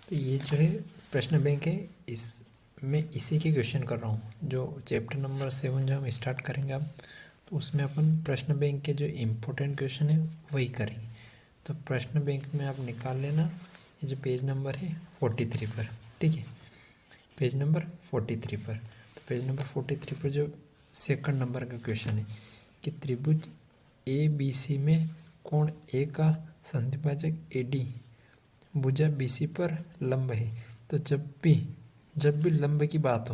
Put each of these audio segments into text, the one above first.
तो ये जो है प्रश्न बैंक है, इस मैं इसी के क्वेश्चन कर रहा हूँ। जो चैप्टर नंबर 7 जो हम स्टार्ट करेंगे अब, तो उसमें अपन प्रश्न बैंक के जो इम्पोर्टेंट क्वेश्चन है वही करेंगे। तो प्रश्न बैंक में आप निकाल लेना, ये जो पेज नंबर है 43 पर, ठीक है, पेज नंबर 43 पर। तो पेज नंबर 43 पर जो सेकंड नंबर का क्वेश्चन है कि त्रिभुज ए बी सी में कोण ए का संधिभाजक ए डी भुजा बी सी पर लंब है। तो जब भी लंब की बात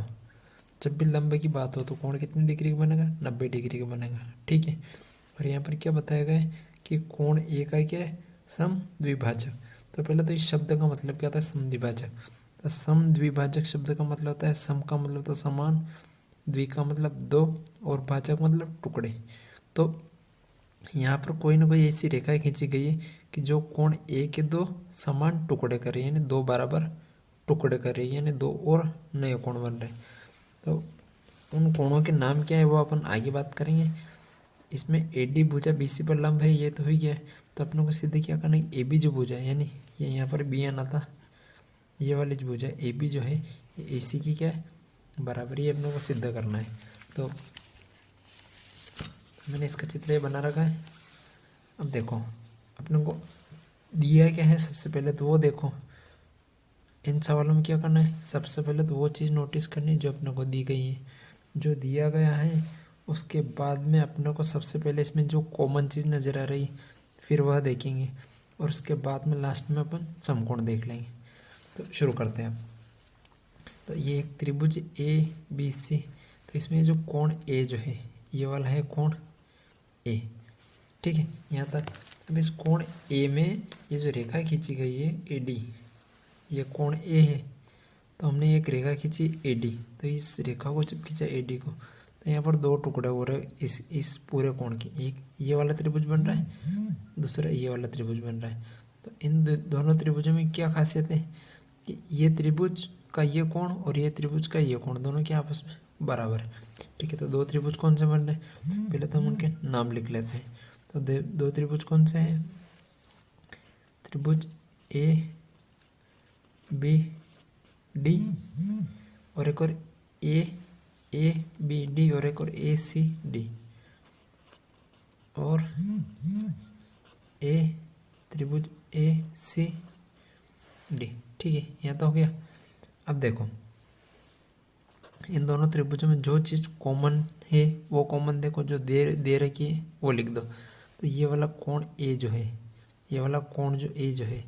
हो, तो कोण कितने डिग्री का बनेगा? 90 डिग्री का बनेगा, ठीक है। और यहाँ पर क्या बताया गया है कि कोण ए का क्या है? समद्विभाजक। तो पहले तो इस शब्द का मतलब क्या था? समद्विभाजक। तो समद्विभाजक शब्द का मतलब होता है, सम का मतलब तो समान, द्वि का मतलब दो, और भाजक मतलब टुकड़े। तो यहाँ पर कोई ना कोई ऐसी रेखा खींची गई है कि जो कोण ए के दो समान टुकड़े कर रही है, यानी दो बराबर टुकड़े कर रही है, यानी दो और नए कोण बन रहे हैं। तो उन कोणों के नाम क्या है वो अपन आगे बात करेंगे। इसमें ए डी भुजा बी सी पर लंब है, ये तो ही गया है। तो अपनों को सीधे क्या करना है, ए बी जो भुजा है, यानी ये यहाँ पर बी आना था, ये वाली जो भुजा ए बी जो है ये ए सी की क्या है? बराबर, ये अपनों को सिद्ध करना है। तो मैंने इसका चित्र ये बना रखा है। अब देखो अपनों को दिया क्या है, सबसे पहले तो वो देखो। इन सवालों में क्या करना है, सबसे पहले तो वो चीज़ नोटिस करनी है जो अपनों को दी गई है, जो दिया गया है। उसके बाद में अपनों को सबसे पहले इसमें जो कॉमन चीज़ नज़र आ रही फिर वह देखेंगे, और उसके बाद में लास्ट में अपन समकोण देख लेंगे। तो शुरू करते हैं अब। तो ये एक त्रिभुज ए बी सी, तो इसमें जो कोण ए जो है ये वाला है कोण ए, ठीक है, यहाँ तक। अब इस कोण ए में ये जो रेखा खींची गई है ए डी, ये कोण ए है, तो हमने एक रेखा खींची ए डी। तो इस रेखा को जब खींचा ए डी को, तो यहाँ पर दो टुकड़े हो रहे इस पूरे कोण के। एक ये वाला त्रिभुज बन रहा है, दूसरा ये वाला त्रिभुज बन रहा है। तो इन दोनों त्रिभुजों में क्या खासियत है कि ये त्रिभुज का ये कोण और ये त्रिभुज का ये कोण दोनों के आपस में बराबर है, ठीक है। तो दो त्रिभुज कौन से बन रहे हैं, पहले तो हम उनके नाम लिख लेते हैं। तो दो त्रिभुज कौन से हैं? त्रिभुज ए बी डी, और एक और ए बी डी, और एक और ए सी डी, और ए त्रिभुज ए सी डी, ठीक है। यहाँ तो हो गया। अब देखो इन दोनों त्रिभुजों में जो चीज़ कॉमन है वो कॉमन देखो, जो दे रखी है वो लिख दो। तो ये वाला कोण ए जो है, ये वाला कोण जो ए जो है,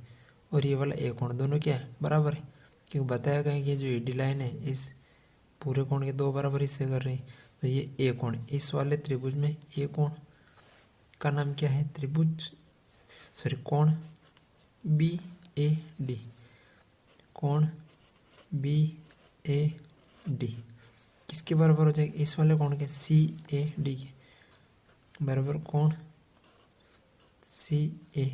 और ये वाला ए कोण, दोनों क्या है? बराबर है। क्योंकि बताया गया है कि जो ए डी लाइन है इस पूरे कोण के दो बराबर हिस्से कर रही है। तो ये ए कोण, इस वाले त्रिभुज में ए कोण का नाम क्या है? त्रिभुज कोण बी ए डी, कोण बी ए डी किसके बराबर हो जाएगा? इस वाले कोण के, सी ए डी के बराबर, कोण सी ए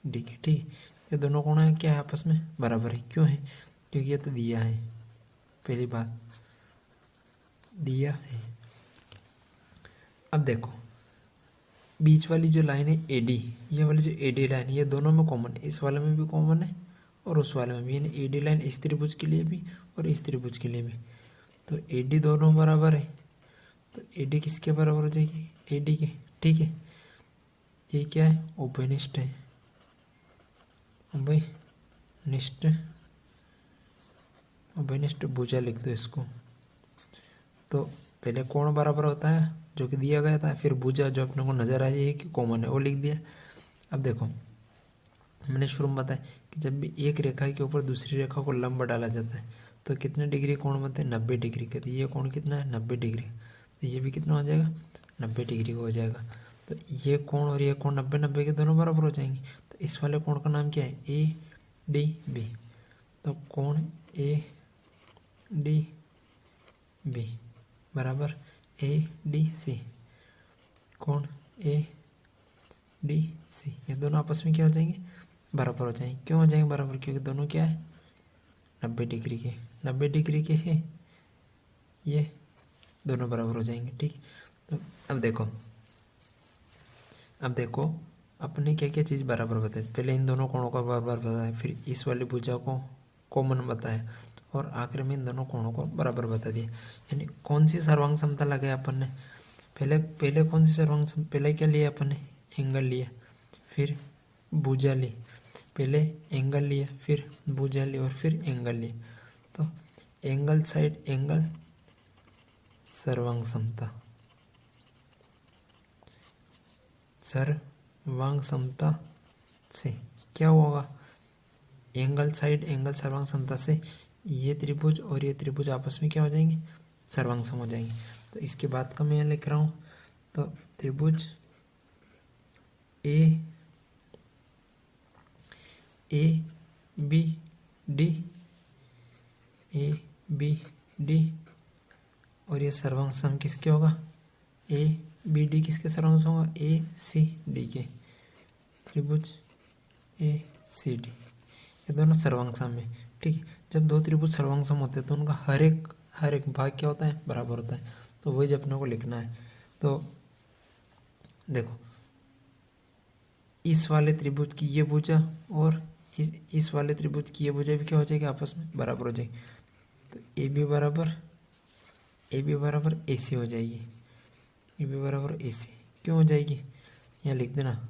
डी के, ठीक है। ये दोनों कोण है क्या है? आपस में बराबर है। क्यों है? क्योंकि ये तो दिया है, पहली बात दिया है। अब देखो बीच वाली जो लाइन है ए डी, ये वाली जो ए डी लाइन है ये दोनों में कॉमन है, इस वाले में भी कॉमन है और उस वाले में भी, यानी ए डी लाइन इस त्रिभुज के लिए भी और इस त्रिभुज के लिए भी। तो ए डी दोनों बराबर है, तो ए डी किसके बराबर हो जाएगी? ए डी के, ठीक है। ये क्या है? उभयनिष्ठ है, उभयनिष्ठ भुजा लिख दो इसको। तो पहले कोण बराबर होता है जो कि दिया गया था, फिर भुजा जो अपने को नजर आ रही है कि कॉमन है वो लिख दिया। अब देखो मैंने शुरू में बताया कि जब भी एक रेखा के ऊपर दूसरी रेखा को लंब डाला जाता है तो कितने डिग्री कोण बनते हैं? 90 डिग्री के। तो ये कोण कितना है? 90 डिग्री। तो ये भी कितना हो जाएगा? 90 डिग्री का हो जाएगा। तो ये कोण और ये कोण 90-90 के दोनों बराबर हो जाएंगे। तो इस वाले कोण का नाम क्या है? A D B. तो कोण ए डी बी बराबर ए डी सी, कोण ए डी सी, ये दोनों आपस में क्या हो जाएंगे? बराबर हो जाएंगे। क्यों हो जाएंगे बराबर? क्योंकि दोनों क्या है? 90 डिग्री के, 90 डिग्री के है, ये दोनों बराबर हो जाएंगे, ठीक। तो अब देखो अपने क्या क्या चीज़ बराबर बताए। पहले इन दोनों कोणों का बराबर बताया, फिर इस वाली भुजा को कॉमन बताया और आखिर में इन दोनों कोणों को बराबर बता दिया। यानी कौन सी सर्वांग समता लगाया अपन ने, पहले कौन सी सर्वांग पहले क्या लिया अपन ने, एंगल लिया, फिर भुजा ली, पहले एंगल लिया, फिर भुजा ली और फिर एंगल लिया। तो एंगल साइड एंगल सर्वांग समता, सर्वांग समता से क्या होगा, एंगल साइड एंगल सर्वांग समता से ये त्रिभुज और ये त्रिभुज आपस में क्या हो जाएंगे, सर्वांग सम हो जाएंगे। तो इसके बाद का मैं यहाँ लिख रहा हूँ, तो त्रिभुज A B D, A B D और ये सर्वांग सम किसके होगा, ए बी डी किसके सर्वांग सम होगा, ए सी डी के, त्रिभुज ए सी डी ये दोनों सर्वांग सम है। ठीक है, जब दो त्रिभुज सर्वांग सम होते हैं तो उनका हर एक भाग क्या होता है, बराबर होता है। तो वही जब अपने को लिखना है। तो देखो इस वाले त्रिभुज की ये भुजा और इस वाले त्रिभुज की ये भुजा भी क्या हो जाएगी, आपस में बराबर हो जाएगी। तो ए बी बराबर ए सी हो जाएगी, ए बी बराबर ए सी क्यों हो जाएगी, यहाँ लिख देना,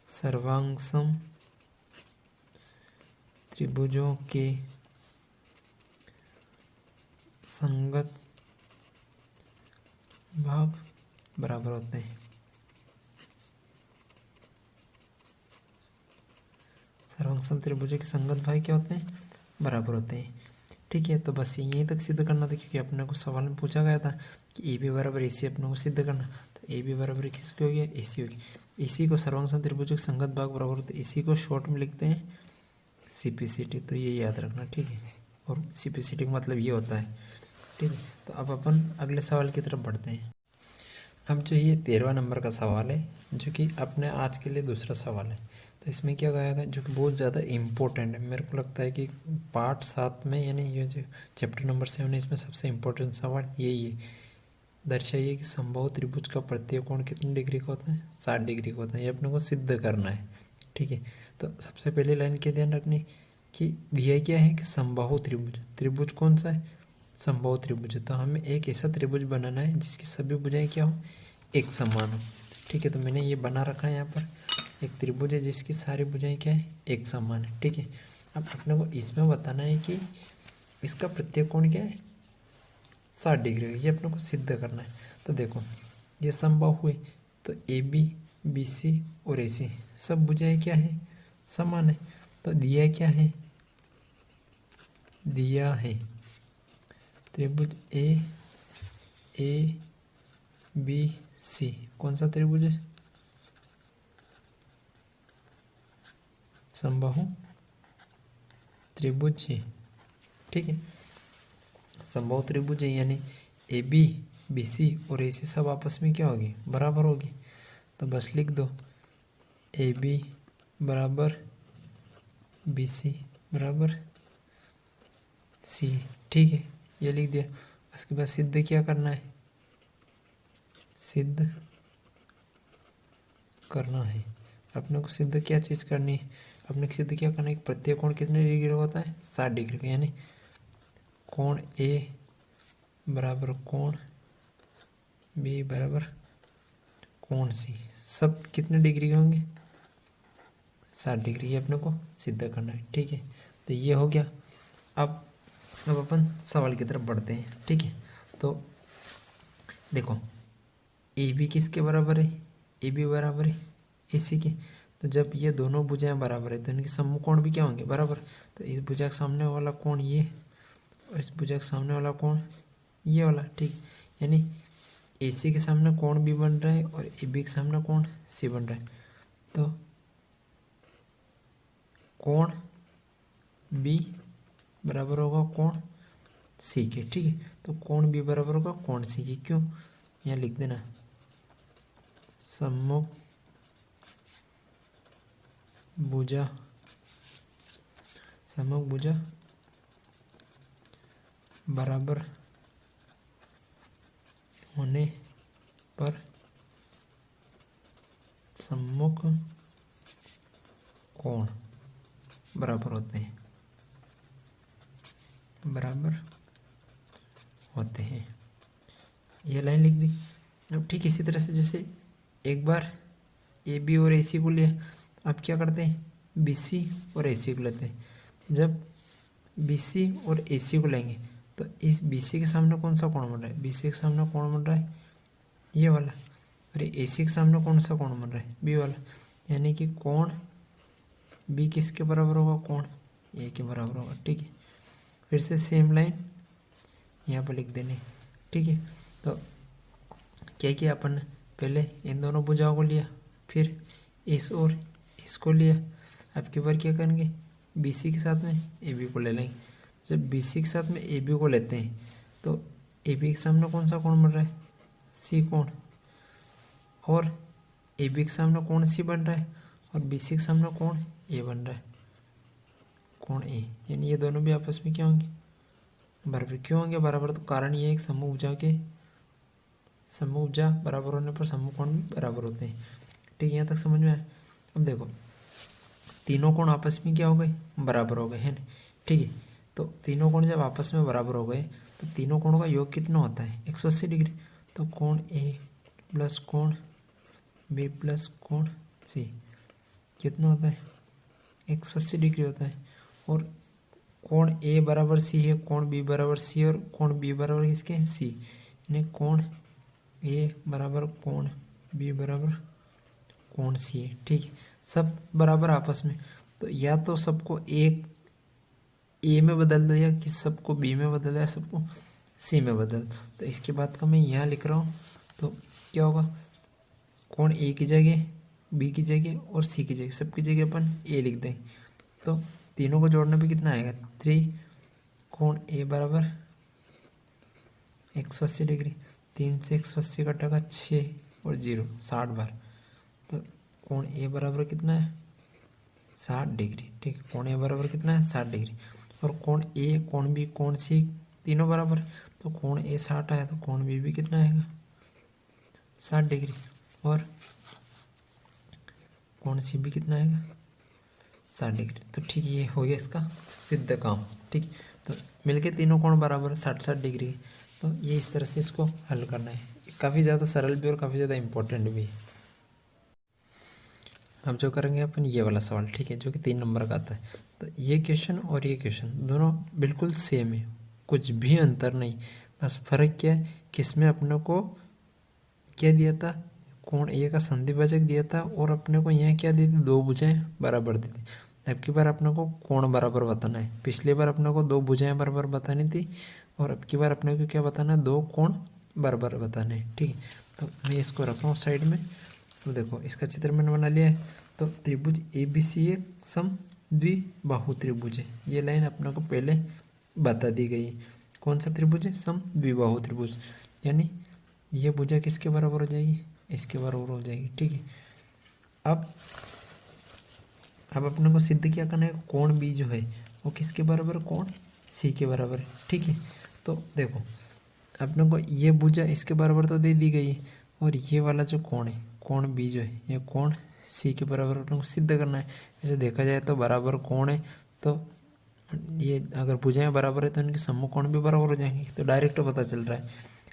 सर्वांग सम त्रिभुजों के संगत भाग बराबर होते हैं। सर्वांग सम त्रिभुजों के संगत भाग क्या होते हैं, बराबर होते हैं। ठीक है, तो बस यहीं तक सिद्ध करना था, क्योंकि अपने को सवाल में पूछा गया था कि ए बी बराबर ए सी अपने को सिद्ध करना। तो ए बी बराबर किसकी हो गया, ए सी हो गया। इसी को सर्वांग सम त्रिभुजों के संगत भाग बराबर होते हैं, इसी को शॉर्ट में लिखते हैं CPCT। तो ये याद रखना, ठीक है। और CPCT का मतलब ये होता है, ठीक है। तो अब अपन अगले सवाल की तरफ बढ़ते हैं। अब जो ये 13वां नंबर का सवाल है, जो कि अपने आज के लिए दूसरा सवाल है। तो इसमें क्या कहा गया, जो कि बहुत ज़्यादा इम्पोर्टेंट है, मेरे को लगता है कि पार्ट 7 में, यानी ये जो चैप्टर नंबर 7 है, इसमें सबसे इम्पोर्टेंट सवाल यही है। दर्शाइए कि समबाहु त्रिभुज का प्रत्येक कोण कितनी डिग्री का होता है, 60 डिग्री का होता है। ये अपने को सिद्ध करना है, ठीक है। तो सबसे पहले लाइन क्या ध्यान रखनी कि दिया क्या है कि समबाहु त्रिभुज, त्रिभुज कौन सा है, समबाहु त्रिभुज। तो हमें एक ऐसा त्रिभुज बनाना है जिसकी सभी भुजाएं क्या हो, एक समान हो, ठीक है। तो मैंने ये बना रखा है, यहाँ पर एक त्रिभुज है जिसकी सारी भुजाएं क्या है, एक समान है, ठीक है। अब अपने को इसमें बताना है कि इसका प्रत्येक कोण क्या है, 60 डिग्री है, ये अपने को सिद्ध करना है। तो देखो ये समबाहु हुए, तो ए बी बी सी और ए सी सब भुजाएं क्या है, समान है। तो दिया क्या है, दिया है त्रिभुज ए बी सी, कौन सा त्रिभुज है, समबाहु त्रिभुज है, ठीक है। समबाहु त्रिभुज है, यानी ए बी बी सी और ए सी सब आपस में क्या होगी, बराबर होगी। तो बस लिख दो ए बी बराबर बी सी बराबर सी, ठीक है, ये लिख दिया। उसके बाद सिद्ध क्या करना है, सिद्ध करना है अपने को, सिद्ध क्या चीज़ करनी है, अपने को सिद्ध क्या करना है, प्रत्येक कोण कितने डिग्री होता है, 60 डिग्री का। यानी कोण ए बराबर कोण बी बराबर कोण सी सब कितने डिग्री के होंगे, 60 डिग्री। ये अपने को सिद्ध करना है, ठीक है। तो ये हो गया। अब अपन सवाल की तरफ बढ़ते हैं, ठीक है। तो देखो ए बी किसके बराबर है, ए बी बराबर है ए सी के। तो जब ये दोनों भुजाएं बराबर है तो इनके समूह कोण भी क्या होंगे, बराबर। तो इस भुजा के सामने वाला कोण ये और इस भुजा के सामने वाला कोण ये वाला, ठीक। यानी ए सी के सामने कोण भी बन रहा है और ए बी के सामने कोण सी बन रहा है। तो कोण बी बराबर होगा कोण सी के, ठीक है। तो कोण बी बराबर होगा कोण सी के, क्यों, यहाँ लिख देना सम्मुख भुजा, सम्मुख भुजा बराबर होने पर सम्मुख कोण बराबर होते हैं, बराबर होते हैं। ये लाइन लिख दी। अब ठीक इसी तरह से जैसे एक बार ए बी और ए सी को लिया, अब क्या करते हैं बी सी और ए सी को लेते हैं। जब बी सी और ए सी को लेंगे तो इस बी सी के सामने कौन सा कोण बन रहा है, बी सी के सामने कोण बन रहा है ये वाला, और ए सी के सामने कौन सा कोण बन रहा है बी वाला, यानी कि कोण बी किसके बराबर होगा, कोण ए के बराबर होगा। ठीक है, फिर से सेम लाइन यहाँ पर लिख देनी। ठीक है, तो क्या किया अपन ने, पहले इन दोनों भुजाओं को लिया, फिर इस और इसको लिया। अब की बार क्या करेंगे, बी सी के साथ में ए बी को ले लेंगे। जब बी सी के साथ में ए बी को लेते हैं तो ए बी के सामने कौन सा कोण बन रहा है, सी कोण, और ए बी के सामने कोण सी बन रहा है और बी सी के सामने कोण ए बन रहा है, कोण ए, यानी ये दोनों भी आपस में क्या होंगे, बराबर। क्यों होंगे बराबर, तो कारण ये एक समूह भुजा बराबर होने पर समूह कोण भी बराबर होते हैं। ठीक है, यहाँ तक समझ में आया। अब देखो तीनों कोण आपस में क्या हो गए, बराबर हो गए, है ना। ठीक है, तो तीनों कोण जब आपस में बराबर हो गए तो तीनों कोणों का योग कितना होता है, 180 डिग्री। तो कोण ए प्लस कोण बी प्लस कोण सी कितना होता है, 180 डिग्री होता है। और कोण ए बराबर सी है, कोण बी बराबर सी और कोण बी बराबर किसके है, सी, यानी कोण ए बराबर कोण बी बराबर कोण सी है। ठीक है, सब बराबर आपस में, तो या तो सबको एक ए में बदल दो या कि सबको बी में बदल दो या सबको सी में बदल दो। तो इसके बाद का मैं यहाँ लिख रहा हूँ, तो क्या होगा, कोण ए की जगह बी की जगह और सी की जगह सबकी जगह अपन ए लिख देंगे। तो तीनों को जोड़ने पे कितना आएगा, 3, कोण ए बराबर 180 डिग्री, 3 से 180 कटेगा 6 और 0 60 बार। तो कोण ए बराबर कितना है, 60 डिग्री। ठीक है, कोण ए बराबर कितना है, 60 डिग्री। और कोण ए कोण बी कोण सी तीनों बराबर, तो कोण ए 60 आया तो कोण बी भी कितना आएगा, 60 डिग्री। और कोण सी भी कितना आएगा, 60 डिग्री। तो ठीक ये हो गया इसका सिद्ध काम। ठीक, तो मिलके तीनों कोण बराबर 60-60 डिग्री। तो ये इस तरह से इसको हल करना है, काफ़ी ज़्यादा सरल भी और काफ़ी ज़्यादा इम्पोर्टेंट भी है। अब जो करेंगे अपन ये वाला सवाल, ठीक है, जो कि 3 नंबर का आता है। तो ये क्वेश्चन और ये क्वेश्चन दोनों बिल्कुल सेम है, कुछ भी अंतर नहीं, बस फर्क क्या है, किसमें अपने को क्या दिया था, कोण ए का संधिभाजक दिया था और अपने को यहाँ क्या दी थी, 2 भुजाएं बराबर दी थी। अब की बार अपने को कोण बराबर बताना है, पिछली बार अपने को 2 भुजाएं बराबर बतानी थी और अब की बार अपने को क्या बताना है, 2 कोण बराबर बताने हैं। ठीक है, तो मैं इसको रख रहा हूँ साइड में। तो देखो इसका चित्र मैंने बना लिया है। तो त्रिभुज ए बी सी एक सम द्विबाहु त्रिभुज है, ये लाइन अपने को पहले बता दी गई है। कौन सा त्रिभुज है, सम द्विबाहु त्रिभुज, यानी ये भुजा किसके बराबर हो जाएगी, इसके बराबर हो जाएगी। ठीक है, अब अपने को सिद्ध क्या करना है, कोण बी जो है वो किसके बराबर है, कोण सी के बराबर है। ठीक है, तो देखो अपने को ये भुजा इसके बराबर तो दे दी गई है और ये वाला जो कोण है, कोण बी जो है ये कोण सी के बराबर अपने को सिद्ध करना है। जैसे देखा जाए तो बराबर कोण है, तो ये अगर भुजाएं बराबर है तो इनके समूह कोण भी बराबर हो जाएंगे, तो डायरेक्ट पता चल रहा है।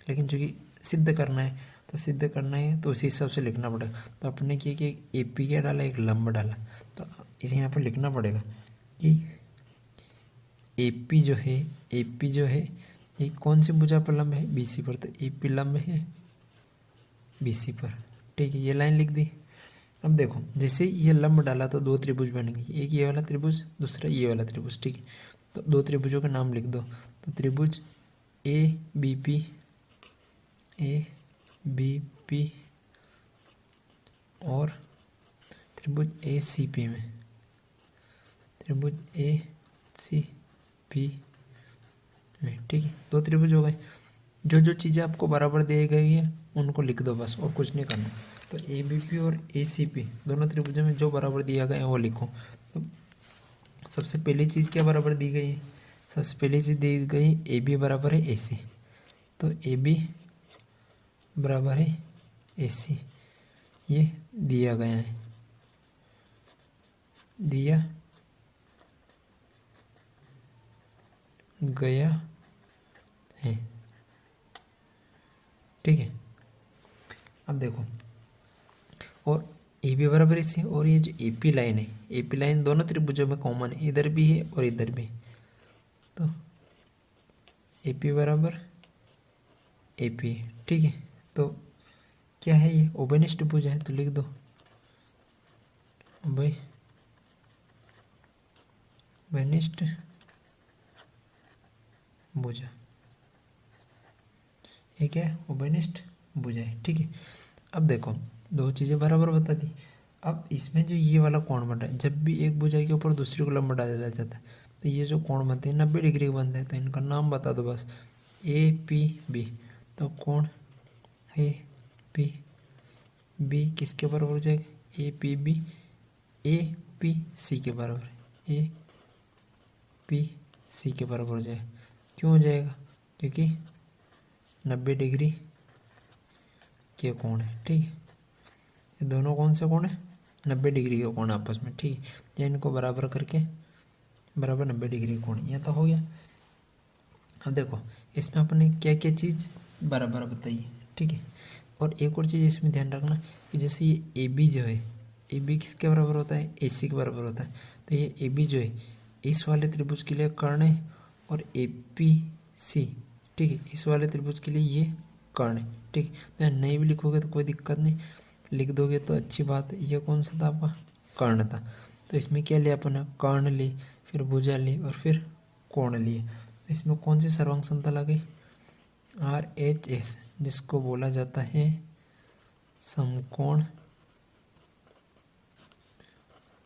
लेकिन चूँकि सिद्ध करना है, तो सिद्ध करना है तो उसी हिसाब से लिखना पड़ेगा। तो अपने किया कि ए पी क्या डाला, एक लंब डाला, तो इसे यहाँ पर लिखना पड़ेगा कि ए पी जो है ये कौन सी भुजा पर लंब है, बी सी पर, तो ए पी लंब है बी सी पर। ठीक है, ये लाइन लिख दी। अब देखो जैसे ये लंब डाला तो 2 त्रिभुज बनेंगे, एक ये वाला त्रिभुज दूसरा ये वाला त्रिभुज। ठीक है, तो 2 त्रिभुजों का नाम लिख दो। तो त्रिभुज ए बी पी और त्रिभुज ए सी पी में, त्रिभुज ए सी पी में। ठीक है, 2 त्रिभुज हो गए। जो चीज़ें आपको बराबर दी गई है उनको लिख दो बस, और कुछ नहीं करना। तो ए बी पी और ए सी पी दोनों त्रिभुजों में जो बराबर दिया गया है वो लिखो। तो सबसे पहली चीज़ क्या बराबर दी गई है, सबसे पहली चीज़ दी गई ए बी बराबर है ए सी, तो ए बी बराबर है ए सी, ये दिया गया है, दिया गया है। ठीक है, अब देखो, और ए बी बराबर इससे, और ये जो ए पी लाइन है, ए पी लाइन दोनों त्रिभुजों में कॉमन है, इधर भी है और इधर भी। तो ए पी बराबर ए पी है। ठीक है, तो क्या है ये, ओबेनिष्ठ भुज है, तो लिख दो भाई ओबेनिष्ठ भुजा, ये क्या है, ओबेनिष्ठ भुजा है। ठीक है, अब देखो दो चीज़ें बराबर बता दी। अब इसमें जो ये वाला कोण बन रहा है, जब भी एक भुजा के ऊपर दूसरी को लंब डाला जाता है तो ये जो कोण बनते हैं 90 डिग्री के बनते हैं। तो इनका नाम बता दो बस, ए पी बी। तो कोण ए पी बी किसके बराबर हो जाएगा, A P B A P C के बराबर, ए पी सी के बराबर हो जाएगा। क्यों हो जाएगा, क्योंकि 90 डिग्री के कोण है। ठीक है, ये दोनों कौन से कोण है, 90 डिग्री के कोण आपस में। ठीक है, या इनको बराबर करके बराबर 90 डिग्री कोण, यह तो हो गया। अब देखो इसमें अपने क्या क्या चीज़ बराबर बताइए। ठीक है, और एक और चीज़ इसमें ध्यान रखना कि जैसे ये ए बी जो है, ए बी किसके बराबर होता है, ए सी के बराबर होता है। तो ये ए बी जो है इस वाले त्रिभुज के लिए कर्ण है, और ए पी सी, ठीक है, इस वाले त्रिभुज के लिए ये कर्ण है। ठीक है, तो यहाँ नहीं भी लिखोगे तो कोई दिक्कत नहीं, लिख दोगे तो अच्छी बात है। ये कौन सा था आपका, कर्ण था। तो इसमें क्या लिया अपन, कर्ण ली, फिर भुजा ली, और फिर कोण लिए। तो इसमें कौन सी सर्वांग समतल आ गई, आर एच एस, जिसको बोला जाता है समकोण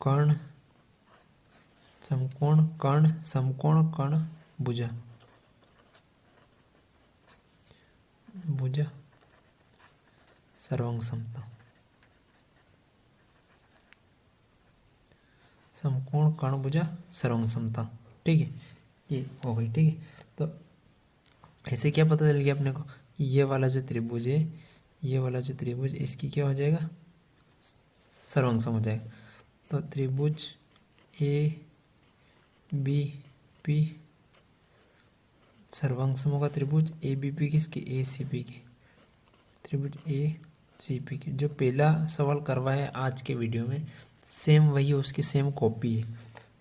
कर्ण, समकोण कर्ण, समकोण कर्ण भुजा, भुजा सर्वांग समता, समकोण कर्ण भुजा सर्वांग समता। ठीक है, ये हो गई। ठीक है, तो ऐसे क्या पता चल गया अपने को, ये वाला जो त्रिभुज है, ये वाला जो त्रिभुज इसकी क्या हो जाएगा, सर्वांग सम हो जाएगा। तो त्रिभुज ए बी पी सर्वांग सम होगा, त्रिभुज ए बी पी किसके, ए सी पी के, त्रिभुज ए सी पी के। जो पहला सवाल करवाया है आज के वीडियो में, सेम वही है, उसकी सेम कॉपी है,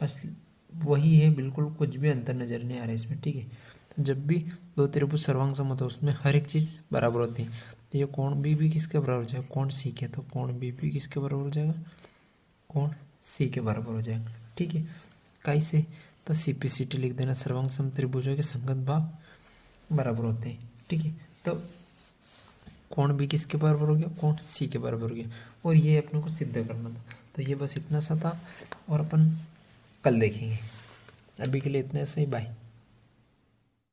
बस वही है, बिल्कुल कुछ भी अंतर नज़र नहीं आ रहा है इसमें। ठीक है, तो जब भी दो त्रिभुज सर्वांग सम होता है उसमें हर एक चीज़ बराबर होती है। तो ये कोण बी भी किसके बराबर हो जाएगा, कोण सी के, तो कोण बी भी किसके बराबर हो जाएगा, कोण सी के बराबर हो जाएगा। ठीक है, कैसे, तो सी पी सी टी लिख देना, सर्वांग सम त्रिभुजों के संगत भाग बराबर होते हैं। ठीक है, तो कोण बी किसके बराबर हो गया, कोण सी के बराबर हो गया, और ये अपने को सिद्ध करना था। तो ये बस इतना सा था, और अपन कल देखेंगे। अभी के लिए इतने से ही, बाय।